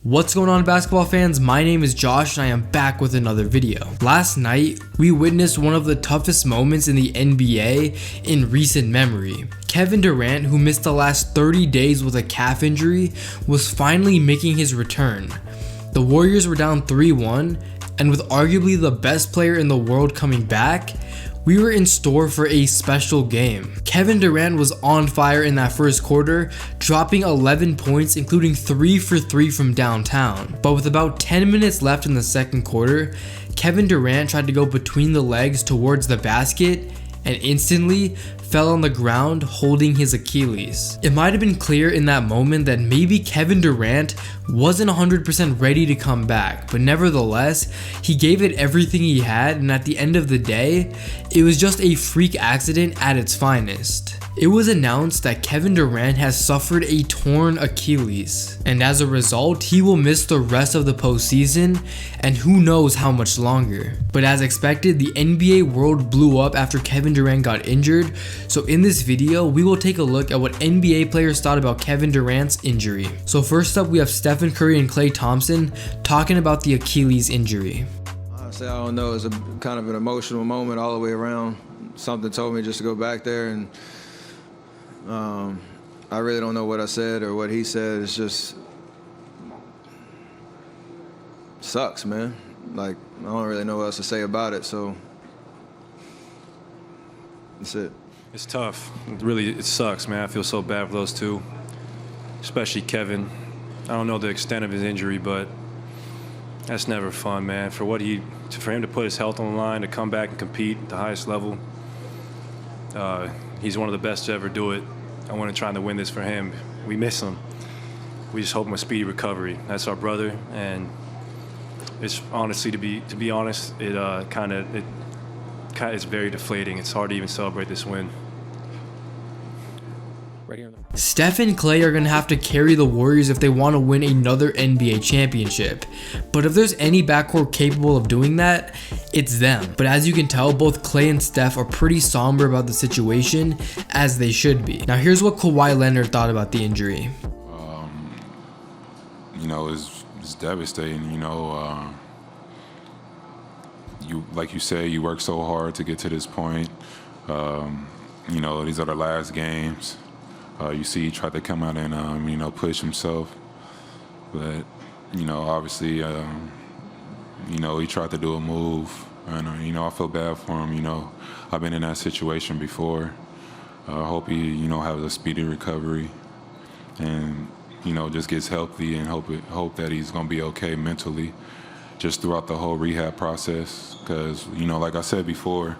What's going on, basketball fans? My name is Josh and I am back with another video. Last night, we witnessed one of the toughest moments in the NBA in recent memory. Kevin Durant, who missed the last 30 days with a calf injury, was finally making his return. The Warriors were down 3-1, and with arguably the best player in the world coming back, we were in store for a special game. Kevin Durant was on fire in that first quarter, dropping 11 points, including 3 for 3 from downtown. But with about 10 minutes left in the second quarter, Kevin Durant tried to go between the legs towards the basket and instantly fell on the ground holding his Achilles. It might have been clear in that moment that maybe Kevin Durant wasn't 100% ready to come back, but nevertheless, he gave it everything he had, and at the end of the day, it was just a freak accident at its finest. It was announced that Kevin Durant has suffered a torn Achilles, and as a result, he will miss the rest of the postseason and who knows how much longer. But as expected, the NBA world blew up after Kevin Durant got injured, so in this video, we will take a look at what NBA players thought about Kevin Durant's injury. So first up, we have Stephen Curry and Klay Thompson talking about the Achilles injury. Honestly, I don't know, it's a kind of an emotional moment all the way around. Something told me just to go back there, and I really don't know what I said or what he said. It's just sucks, man. Like, I don't really know what else to say about it, so that's it. It's tough. It sucks, man. I feel so bad for those two, especially Kevin. I don't know the extent of his injury, but that's never fun, man. For him to put his health on the line, to come back and compete at the highest level, he's one of the best to ever do it. I want to try to win this for him. We miss him. We just hope him a speedy recovery. That's our brother, and it's honestly, to be honest, it's very deflating. It's hard to even celebrate this win. Steph and Klay are going to have to carry the Warriors if they want to win another NBA championship. But if there's any backcourt capable of doing that, it's them. But as you can tell, both Klay and Steph are pretty somber about the situation, as they should be. Now here's what Kawhi Leonard thought about the injury. It's devastating. Like you say, you work so hard to get to this point. These are the last games. You see he tried to come out and, push himself. But, obviously, he tried to do a move. And, I feel bad for him. I've been in that situation before. I hope he, has a speedy recovery and, just gets healthy, and hope that he's going to be okay mentally just throughout the whole rehab process. Because, like I said before,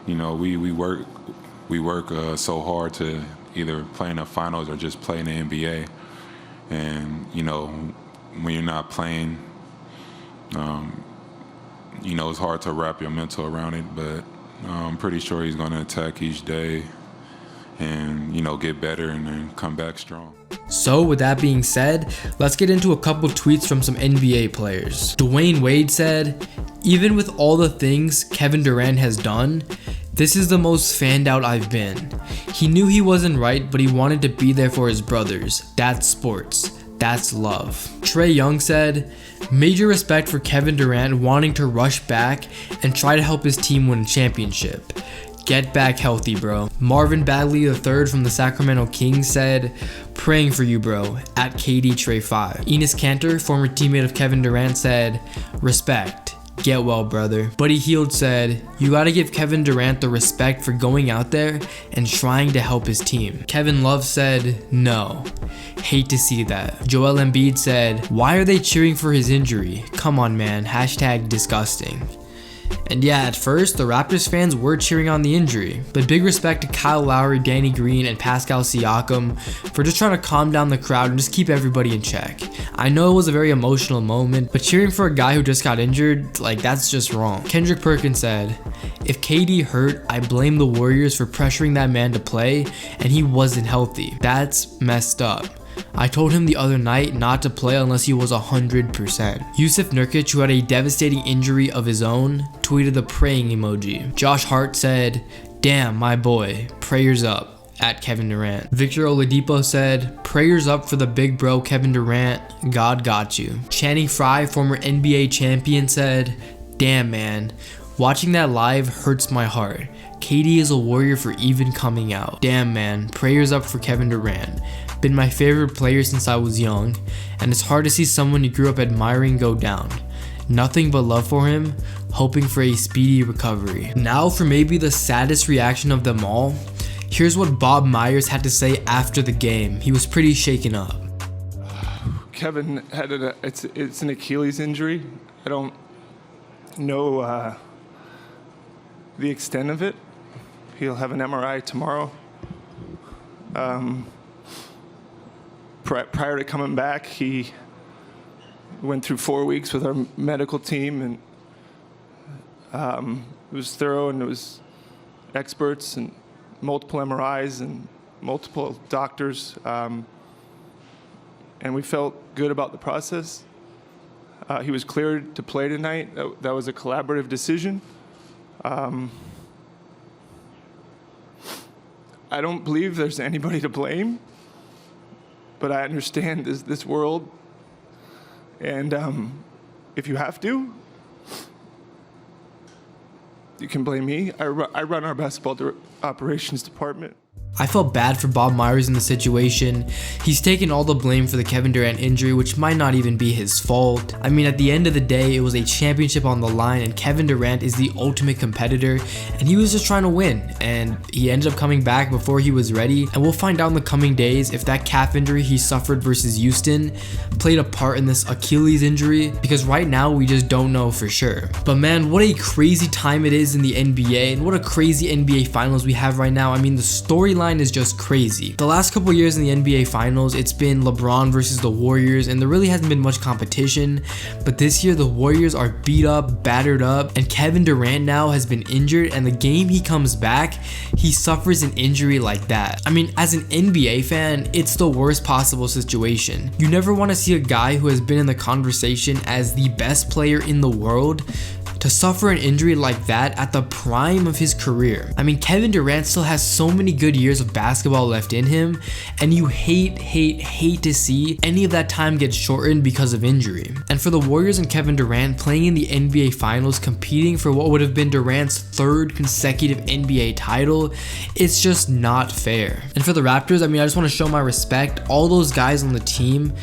we work so hard to either play in the finals or just play in the NBA. And, when you're not playing, it's hard to wrap your mental around it. But I'm pretty sure he's going to attack each day and, get better and then come back strong. So with that being said, let's get into a couple tweets from some NBA players. Dwayne Wade said, "Even with all the things Kevin Durant has done, this is the most fanned out I've been. He knew he wasn't right, but he wanted to be there for his brothers. That's sports. That's love." Trae Young said, "Major respect for Kevin Durant wanting to rush back and try to help his team win a championship. Get back healthy, bro." Marvin Bagley III from the Sacramento Kings said, "Praying for you, bro, at KD Trey 5. Enes Kanter, former teammate of Kevin Durant, said, "Respect. Get well, brother." Buddy Hield said, "You gotta give Kevin Durant the respect for going out there and trying to help his team." Kevin Love said, "No. Hate to see that." Joel Embiid said, "Why are they cheering for his injury? Come on, man. #disgusting." And yeah, at first, the Raptors fans were cheering on the injury, but big respect to Kyle Lowry, Danny Green, and Pascal Siakam for just trying to calm down the crowd and just keep everybody in check. I know it was a very emotional moment, but cheering for a guy who just got injured, that's just wrong. Kendrick Perkins said, "If KD hurt, I blame the Warriors for pressuring that man to play, and he wasn't healthy. That's messed up. I told him the other night not to play unless he was 100%. Yusuf Nurkic, who had a devastating injury of his own, tweeted the praying emoji. Josh Hart said, "Damn, my boy, prayers up. at Kevin Durant. Victor Oladipo said, prayers up for the big bro Kevin Durant, God got you. Channing Frye, former NBA champion, said, damn man, watching that live hurts my heart. KD is a warrior for even coming out. Damn man, prayers up for Kevin Durant. Been my favorite player since I was young, and it's hard to see someone you grew up admiring go down. Nothing but love for him, hoping for a speedy recovery. Now for maybe the saddest reaction of them all, here's what Bob Myers had to say after the game. He was pretty shaken up. Kevin had it's an Achilles injury. I don't know the extent of it. He'll have an MRI tomorrow. Prior to coming back, he went through 4 weeks with our medical team, and it was thorough, and it was experts and multiple MRIs and multiple doctors, and we felt good about the process. He was cleared to play tonight. That was a collaborative decision. I don't believe there's anybody to blame, but I understand this world, and if you have to, you can blame me. I run our basketball operations department. I felt bad for Bob Myers in the situation. He's taken all the blame for the Kevin Durant injury, which might not even be his fault. I mean, at the end of the day, it was a championship on the line, and Kevin Durant is the ultimate competitor, and he was just trying to win, and he ended up coming back before he was ready, and we'll find out in the coming days if that calf injury he suffered versus Houston played a part in this Achilles injury, because right now we just don't know for sure. But man, what a crazy time it is in the NBA, and what a crazy NBA Finals we have right now. I mean, the storyline is just crazy. The last couple years in the NBA Finals, it's been LeBron versus the Warriors, and there really hasn't been much competition, but this year the Warriors are beat up, battered up, and Kevin Durant now has been injured, and the game he comes back, he suffers an injury like that. I mean, as an NBA fan, it's the worst possible situation. You never want to see a guy who has been in the conversation as the best player in the world to suffer an injury like that at the prime of his career. I mean, Kevin Durant still has so many good years of basketball left in him, and you hate to see any of that time get shortened because of injury. And for the Warriors and Kevin Durant playing in the NBA Finals, competing for what would have been Durant's third consecutive NBA title, it's just not fair. And for the Raptors, I mean, I just want to show my respect. All those guys on the team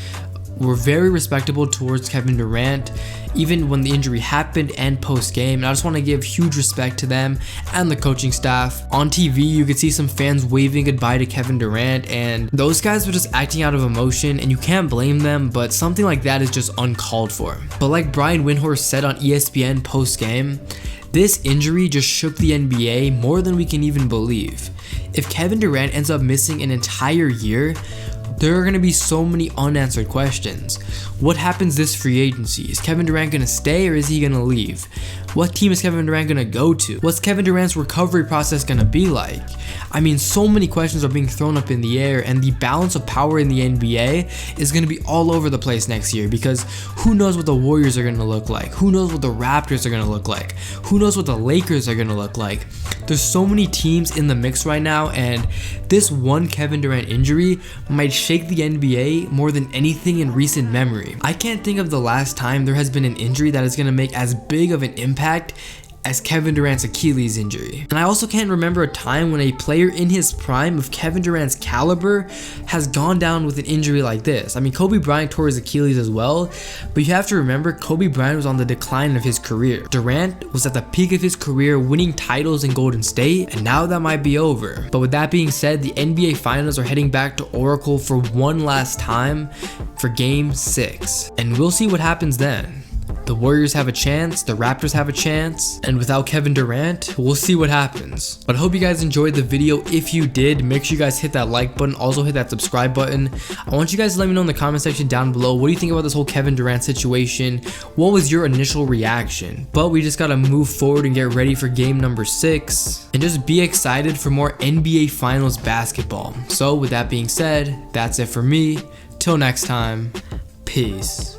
were very respectable towards Kevin Durant, even when the injury happened and post-game, and I just want to give huge respect to them and the coaching staff. On TV, you could see some fans waving goodbye to Kevin Durant, and those guys were just acting out of emotion, and you can't blame them, but something like that is just uncalled for. But like Brian Windhorst said on ESPN post-game, this injury just shook the NBA more than we can even believe. If Kevin Durant ends up missing an entire year, there are going to be so many unanswered questions. What happens this free agency? Is Kevin Durant going to stay, or is he going to leave? What team is Kevin Durant going to go to? What's Kevin Durant's recovery process going to be like? I mean, so many questions are being thrown up in the air, and the balance of power in the NBA is going to be all over the place next year, because who knows what the Warriors are going to look like? Who knows what the Raptors are going to look like? Who knows what the Lakers are going to look like? There's so many teams in the mix right now, and this one Kevin Durant injury might shake the NBA more than anything in recent memory. I can't think of the last time there has been an injury that is going to make as big of an impact as Kevin Durant's Achilles injury. And I also can't remember a time when a player in his prime of Kevin Durant's caliber has gone down with an injury like this. I mean, Kobe Bryant tore his Achilles as well, but you have to remember Kobe Bryant was on the decline of his career. Durant was at the peak of his career, winning titles in Golden State, and now that might be over. But with that being said, the NBA Finals are heading back to Oracle for one last time for Game 6, and we'll see what happens then. The Warriors have a chance, the Raptors have a chance, and without Kevin Durant, we'll see what happens. But I hope you guys enjoyed the video. If you did, make sure you guys hit that like button, also hit that subscribe button. I want you guys to let me know in the comment section down below, what do you think about this whole Kevin Durant situation? What was your initial reaction? But we just gotta move forward and get ready for game number 6, and just be excited for more NBA Finals basketball. So with that being said, that's it for me. Till next time, peace.